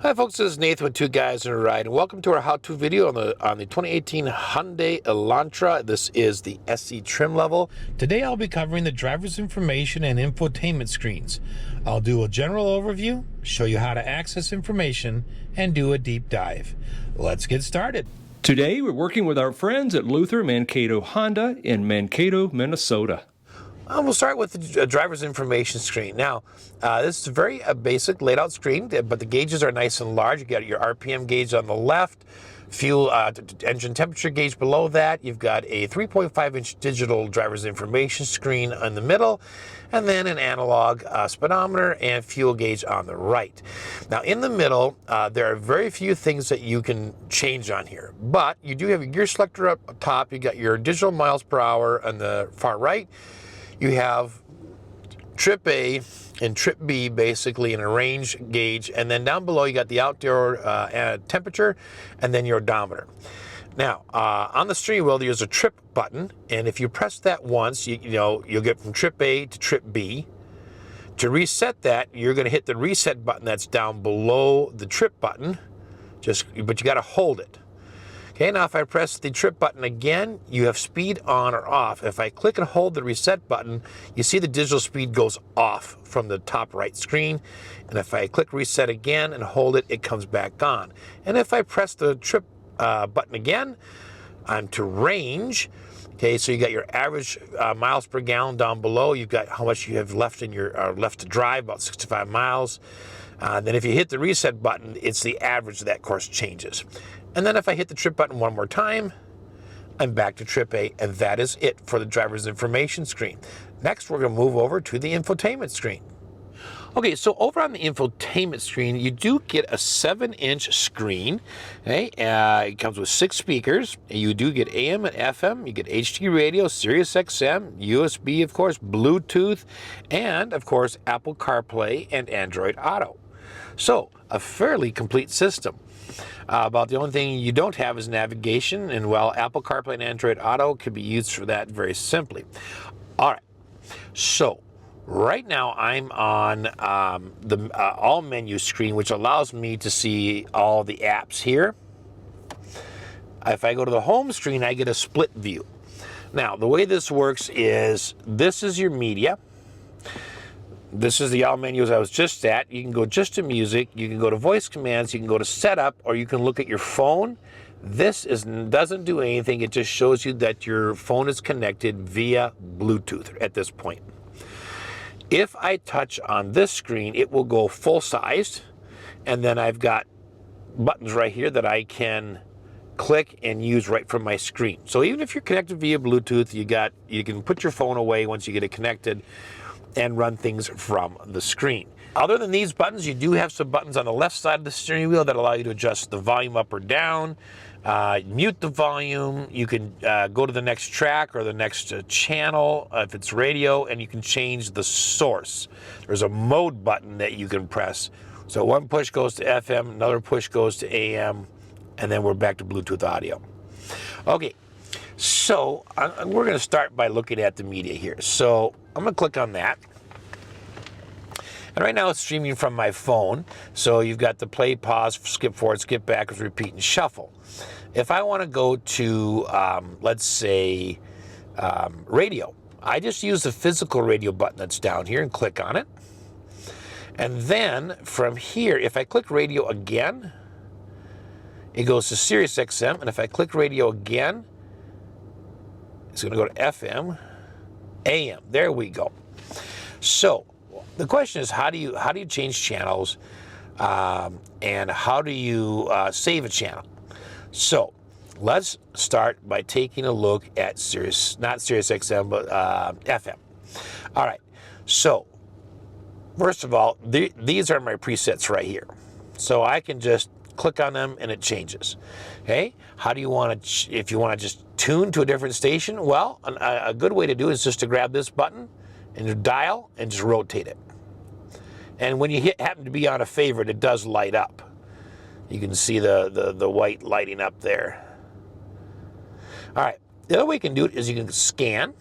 Hi folks, this is Nathan with Two Guys in a Ride, and welcome to our how-to video on the 2018 Hyundai Elantra. This is the SE trim level. Today I'll be covering the driver's information and infotainment screens. I'll do a general overview, show you how to access information, and do a deep dive. Let's get started. Today we're working with our friends at Luther Mankato Honda in Mankato, Minnesota. We'll start with the driver's information screen. Now, this is a very basic laid out screen, but the gauges are nice and large. You got your RPM gauge on the left, fuel engine temperature gauge below that. You've got a 3.5-inch digital driver's information screen in the middle, and then an analog speedometer and fuel gauge on the right. Now, in the middle, there are very few things that you can change on here, but you do have a gear selector up top. You got your digital miles per hour on the far right. You have trip A and trip B basically in a range gauge, and then down below you got the outdoor temperature and then your odometer. Now on the steering wheel there's a trip button, and if you press that once, you'll get from trip A to trip B. To reset that, you're going to hit the reset button that's down below the trip button, but you got to hold it. Okay, now if I press the trip button again, you have speed on or off. If I click and hold the reset button, you see the digital speed goes off from the top right screen. And if I click reset again and hold it, it comes back on. And if I press the trip button again, I'm to range. Okay, so you got your average miles per gallon down below. You've got how much you have left in your left to drive, about 65 miles. Then if you hit the reset button, it's the average that course changes. And then if I hit the trip button one more time, I'm back to trip A, and that is it for the driver's information screen. Next, we're going to move over to the infotainment screen. Okay, so over on the infotainment screen, you do get a 7-inch screen. Okay, it comes with 6 speakers. You do get AM and FM. You get HD radio, Sirius XM, USB, of course, Bluetooth, and of course, Apple CarPlay and Android Auto. So, a fairly complete system. About the only thing you don't have is navigation, and well, Apple CarPlay and Android Auto can be used for that very simply. All right, so right now I'm on the all menu screen, which allows me to see all the apps here. If I go to the home screen, I get a split view. Now, the way this works is this is your media. This is the all menus I was just at. You can go just to music, you can go to voice commands, you can go to setup, or you can look at your phone. This doesn't do anything. It just shows you that your phone is connected via Bluetooth at this point. If I touch on this screen, it will go full sized, and then I've got buttons right here that I can click and use right from my screen. So even if you're connected via Bluetooth, you can put your phone away once you get it connected and run things from the screen. Other than these buttons, you do have some buttons on the left side of the steering wheel that allow you to adjust the volume up or down, mute the volume. You can go to the next track or the next channel if it's radio, and you can change the source. There's a mode button that you can press. So one push goes to FM, another push goes to AM, and then we're back to Bluetooth audio. Okay. So we're going to start by looking at the media here. So I'm going to click on that. And right now it's streaming from my phone. So you've got the play, pause, skip forward, skip backwards, repeat, and shuffle. If I want to go to, let's say, radio, I just use the physical radio button that's down here and click on it. And then from here, if I click radio again, it goes to Sirius XM. And if I click radio again, it's going to go to FM, AM. There we go. So the question is, how do you change channels, and how do you save a channel? So let's start by taking a look at not Sirius XM, but FM. All right. So first of all, these are my presets right here. So I can just click on them and it changes. Okay, how do you want to, if you want to just tune to a different station? Well, a good way to do it is just to grab this button and you dial and just rotate it. And when you happen to be on a favorite, it does light up. You can see the white lighting up there. All right, the other way you can do it is you can scan.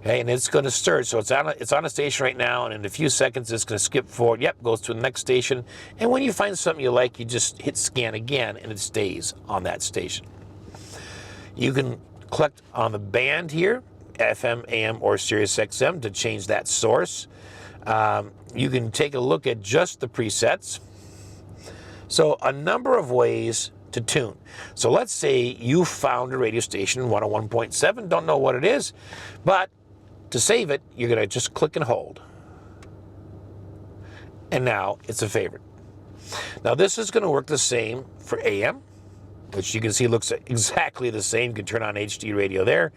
Okay, and it's going to stir. So it's on a station right now, and in a few seconds it's going to skip forward. Yep, goes to the next station. And when you find something you like, you just hit scan again, and it stays on that station. You can click on the band here, FM, AM, or Sirius XM, to change that source. You can take a look at just the presets. So a number of ways to tune. So let's say you found a radio station, 101.7, don't know what it is, but to save it, you're going to just click and hold. And now it's a favorite. Now this is going to work the same for AM, which you can see looks exactly the same. You can turn on HD radio there.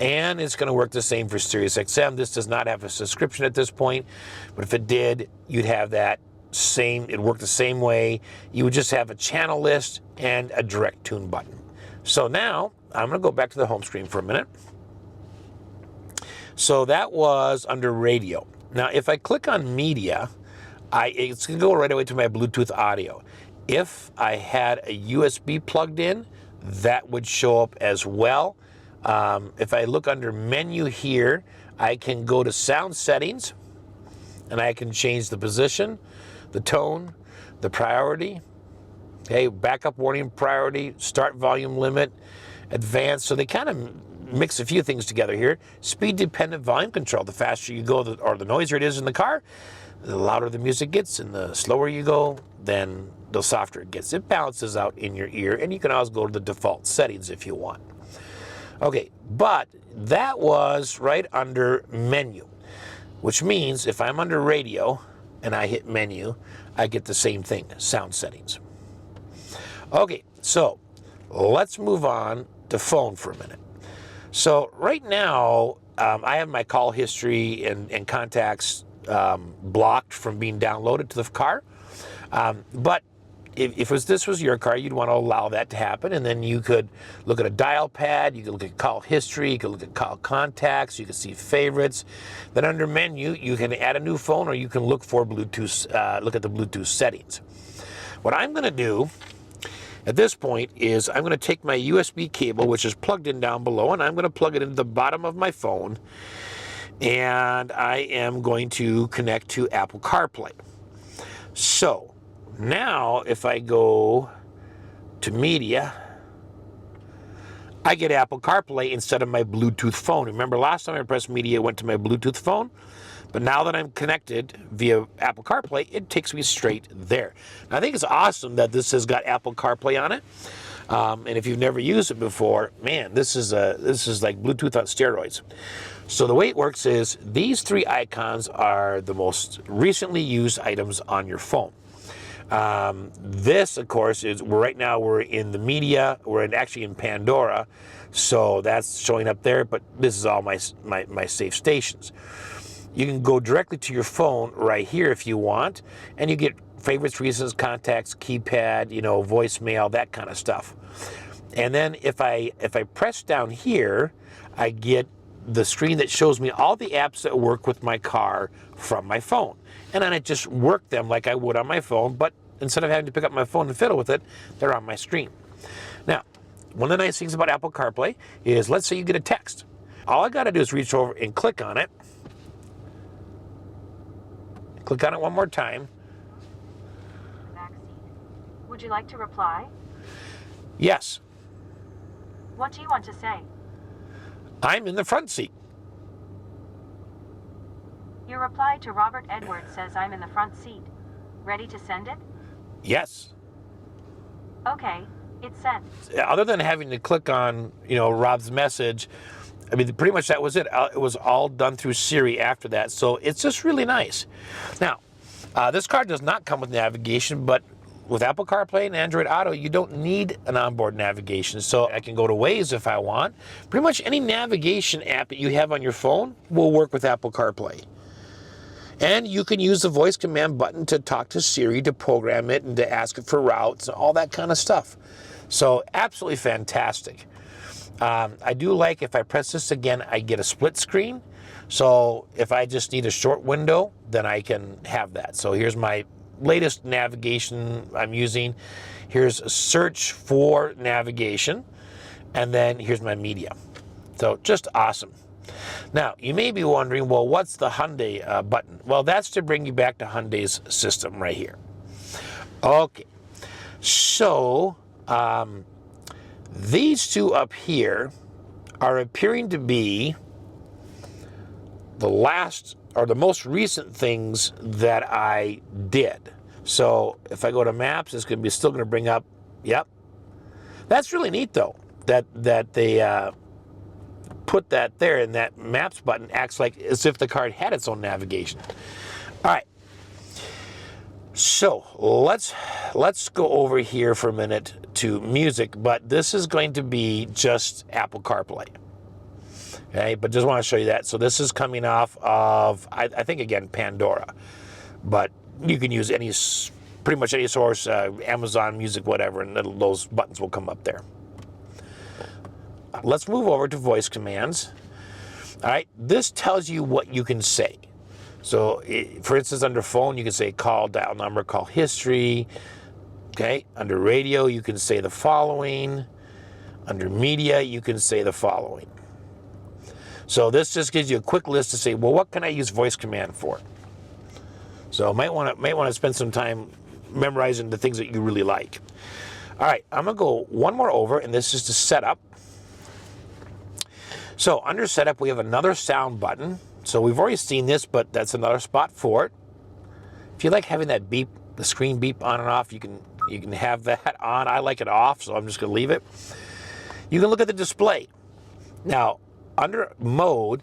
And it's going to work the same for Sirius XM. This does not have a subscription at this point, but if it did, you'd have that same, it'd work the same way. You would just have a channel list and a direct tune button. So now I'm going to go back to the home screen for a minute. So that was under radio. Now if I click on media, it's going to go right away to my Bluetooth audio. If I had a USB plugged in, that would show up as well. If I look under menu here, I can go to sound settings, and I can change the position, the tone, the priority, okay, backup warning priority, start volume limit, advanced. So they kind of mix a few things together here. Speed dependent volume control. The faster you go, or the noisier it is in the car, the louder the music gets, and the slower you go, then the softer it gets. It balances out in your ear, and you can always go to the default settings if you want. Okay, but that was right under menu, which means if I'm under radio and I hit menu, I get the same thing, sound settings. Okay, so let's move on to phone for a minute. So right now, I have my call history and contacts blocked from being downloaded to the car. But if this was your car, you'd want to allow that to happen, and then you could look at a dial pad, you could look at call history, you could look at call contacts, you can see favorites. Then under menu, you can add a new phone, or you can look for Bluetooth, look at the Bluetooth settings. What I'm going to do at this point is I'm going to take my USB cable, which is plugged in down below, and I'm going to plug it into the bottom of my phone, and I am going to connect to Apple CarPlay. So now if I go to media, I get Apple CarPlay instead of my Bluetooth phone. Remember last time I pressed media, it went to my Bluetooth phone, but now that I'm connected via Apple CarPlay, it takes me straight there. I think it's awesome that this has got Apple CarPlay on it. And if you've never used it before, man, this is like Bluetooth on steroids. So the way it works is these three icons are the most recently used items on your phone. This, of course, is right now we're in the media. We're actually in Pandora, so that's showing up there. But this is all my safe stations. You can go directly to your phone right here if you want, and you get favorites, reasons, contacts, keypad, you know, voicemail, that kind of stuff. And then if I press down here, I get the screen that shows me all the apps that work with my car from my phone. And then I just work them like I would on my phone, but instead of having to pick up my phone and fiddle with it, they're on my screen. Now, one of the nice things about Apple CarPlay is, let's say you get a text. All I got to do is reach over and click on it. Click on it one more time. Would you like to reply? Yes. What do you want to say? I'm in the front seat. Your reply to Robert Edwards says I'm in the front seat. Ready to send it? Yes. Okay, it's sent. Other than having to click on, you know, Rob's message, I mean, pretty much that was it. It was all done through Siri after that, so it's just really nice. Now, this car does not come with navigation, but with Apple CarPlay and Android Auto, you don't need an onboard navigation. So I can go to Waze if I want. Pretty much any navigation app that you have on your phone will work with Apple CarPlay. And you can use the voice command button to talk to Siri, to program it, and to ask it for routes, and all that kind of stuff. So absolutely fantastic. I do like, if I press this again, I get a split screen. So if I just need a short window, then I can have that. So here's my latest navigation I'm using. Here's a search for navigation, and then here's my media. So just awesome. Now, you may be wondering, well, what's the Hyundai button? Well, that's to bring you back to Hyundai's system right here. Okay, so these two up here are appearing to be the last or the most recent things that I did. So if I go to maps, it's going to be still going to bring up, yep. That's really neat though, that they put that there, and that maps button acts like as if the car had its own navigation. All right. So let's go over here for a minute to music, but this is going to be just Apple CarPlay. Okay, but just want to show you that. So this is coming off of, I think again, Pandora, but you can use pretty much any source, Amazon Music, whatever, and those buttons will come up there. Let's move over to voice commands. All right, this tells you what you can say. So, for instance, under phone, you can say call, dial number, call history. Okay, under radio, you can say the following. Under media, you can say the following. So this just gives you a quick list to say, well, what can I use voice command for? So might want to spend some time memorizing the things that you really like. All right, I'm gonna go one more over, and this is to setup. So under setup, we have another sound button. So we've already seen this, but that's another spot for it. If you like having that beep, the screen beep on and off, you can have that on. I like it off, so I'm just gonna leave it. You can look at the display. Now, under mode,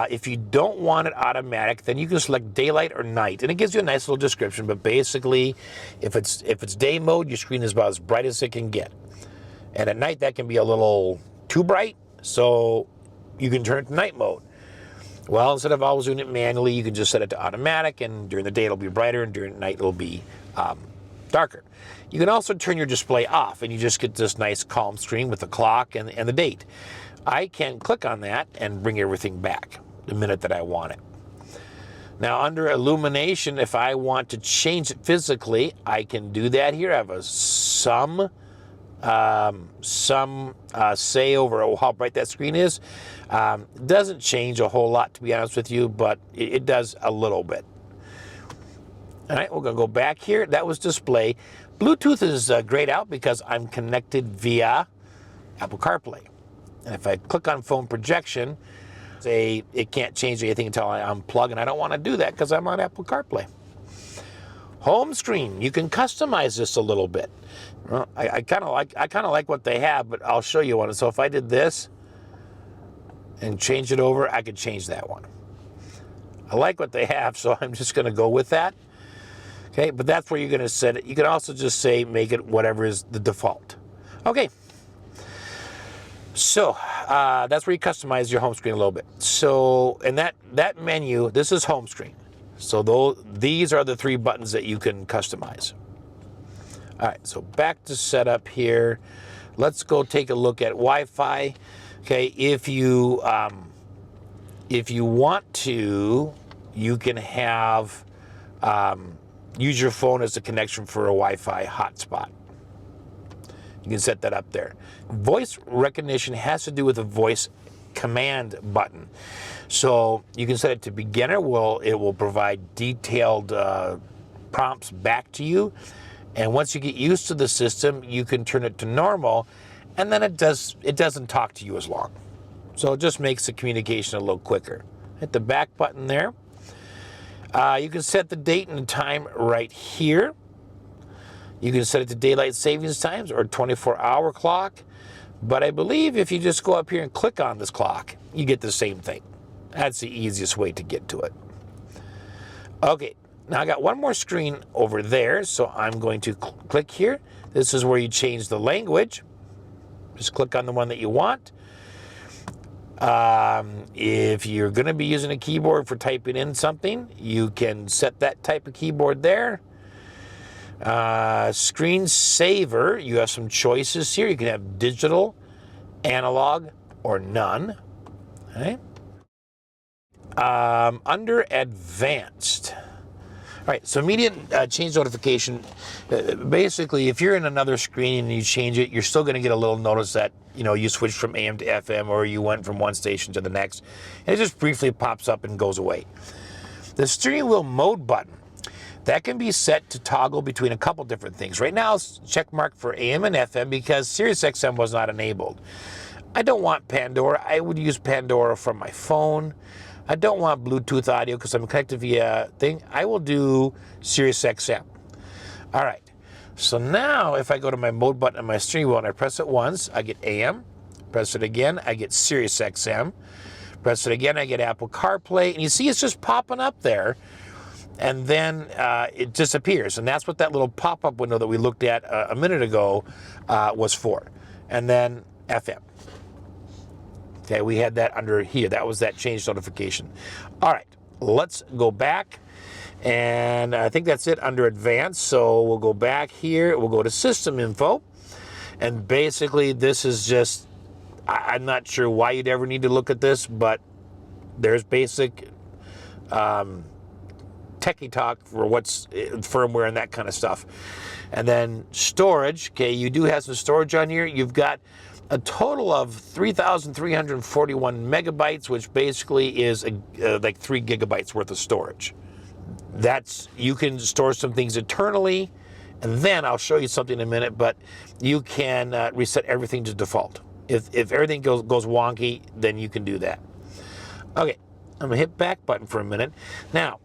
if you don't want it automatic, then you can select daylight or night, and it gives you a nice little description. But basically, if it's day mode, your screen is about as bright as it can get, and at night that can be a little too bright, so you can turn it to night mode. Well, instead of always doing it manually, you can just set it to automatic, and during the day it'll be brighter, and during the night it'll be darker. You can also turn your display off, and you just get this nice calm screen with the clock and the date. I can click on that and bring everything back the minute that I want it. Now, under illumination, if I want to change it physically, I can do that here. I have some say over how bright that screen is. It doesn't change a whole lot, to be honest with you, but it does a little bit. All right, we're gonna go back here. That was display. Bluetooth is grayed out because I'm connected via Apple CarPlay. And if I click on phone projection, say it can't change anything until I unplug, and I don't want to do that because I'm on Apple CarPlay. Home screen, you can customize this a little bit. Well, I kind of like what they have, but I'll show you one. So if I did this and change it over, I could change that one. I like what they have, so I'm just going to go with that. Okay, but that's where you're going to set it. You can also just say make it whatever is the default. Okay. So that's where you customize your home screen a little bit. So in that menu, this is home screen. So these are the three buttons that you can customize. All right, so back to setup here. Let's go take a look at Wi-Fi. Okay, if you want to, you can have use your phone as a connection for a Wi-Fi hotspot. You can set that up there. Voice recognition has to do with the voice command button. So you can set it to beginner. It will provide detailed prompts back to you. And once you get used to the system, you can turn it to normal, and then it doesn't talk to you as long. So it just makes the communication a little quicker. Hit the back button there. You can set the date and the time right here. You can set it to daylight savings times or 24-hour clock. But I believe if you just go up here and click on this clock, you get the same thing. That's the easiest way to get to it. Okay, now I got one more screen over there, so I'm going to click here. This is where you change the language. Just click on the one that you want. If you're going to be using a keyboard for typing in something, you can set that type of keyboard there. Screensaver, you have some choices here. You can have digital, analog, or none. Okay. Under advanced. right, so immediate change notification. Basically, if you're in another screen and you change it, you're still going to get a little notice that, you know, you switched from AM to FM or you went from one station to the next. And it just briefly pops up and goes away. The steering wheel mode button, that can be set to toggle between a couple different things. Right now, it's check mark for AM and FM because Sirius XM was not enabled. I don't want Pandora. I would use Pandora from my phone. I don't want Bluetooth audio because I'm connected via thing. I will do Sirius XM. All right. So now if I go to my mode button on my steering wheel and I press it once, I get AM. Press it again, I get Sirius XM. Press it again, I get Apple CarPlay. And you see it's just popping up there. And then it disappears. And that's what that little pop-up window that we looked at a minute ago was for. And then FM. Okay, we had that under here. That was that change notification. All right, let's go back. And I think that's it under advanced. So we'll go back here. We'll go to system info. And basically this is just, I'm not sure why you'd ever need to look at this, but there's basic techie talk for what's firmware and that kind of stuff. And then storage, okay, you do have some storage on here. You've got a total of 3,341 megabytes, which basically is like 3 gigabytes worth of storage. That's, you can store some things internally, and then I'll show you something in a minute, but you can reset everything to default. If everything goes wonky, then you can do that. Okay, I'm gonna hit back button for a minute. Now,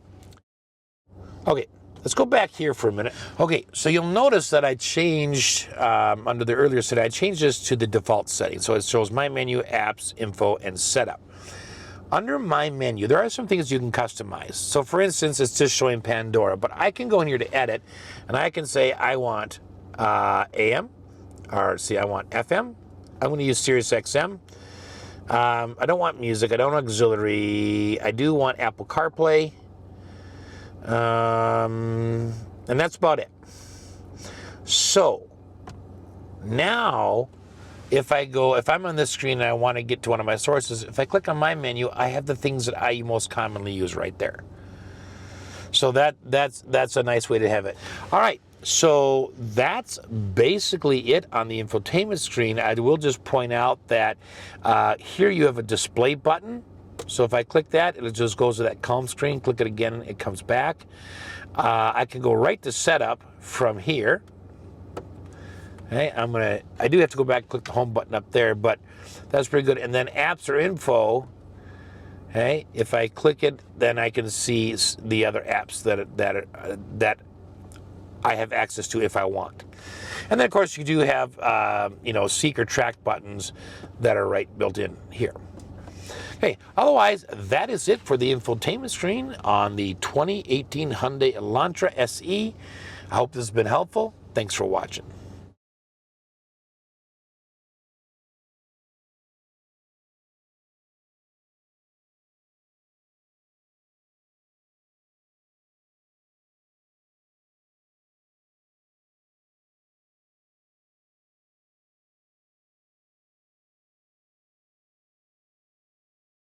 okay, let's go back here for a minute. Okay, so you'll notice that I changed, under the earlier setting, I changed this to the default setting. So it shows My Menu, Apps, Info, and Setup. Under My Menu, there are some things you can customize. So for instance, it's just showing Pandora, but I can go in here to edit, and I can say I want AM, or see, I want FM. I'm gonna use Sirius XM. I don't want music, I don't want auxiliary. I do want Apple CarPlay. And that's about it. So now if I'm on this screen and I want to get to one of my sources, if I click on My Menu, I have the things that I most commonly use right there. So that's a nice way to have it. All right, so that's basically it on the infotainment screen. I will just point out that here you have a display button. So if I click that, it just goes to that calm screen. Click it again, it comes back. I can go right to setup from here. Okay, I do have to go back and click the home button up there, but that's pretty good. And then apps or info. Okay, if I click it, then I can see the other apps that I have access to if I want. And then of course you do have seek or track buttons that are right built in here. Okay, otherwise, that is it for the infotainment screen on the 2018 Hyundai Elantra SE. I hope this has been helpful. Thanks for watching.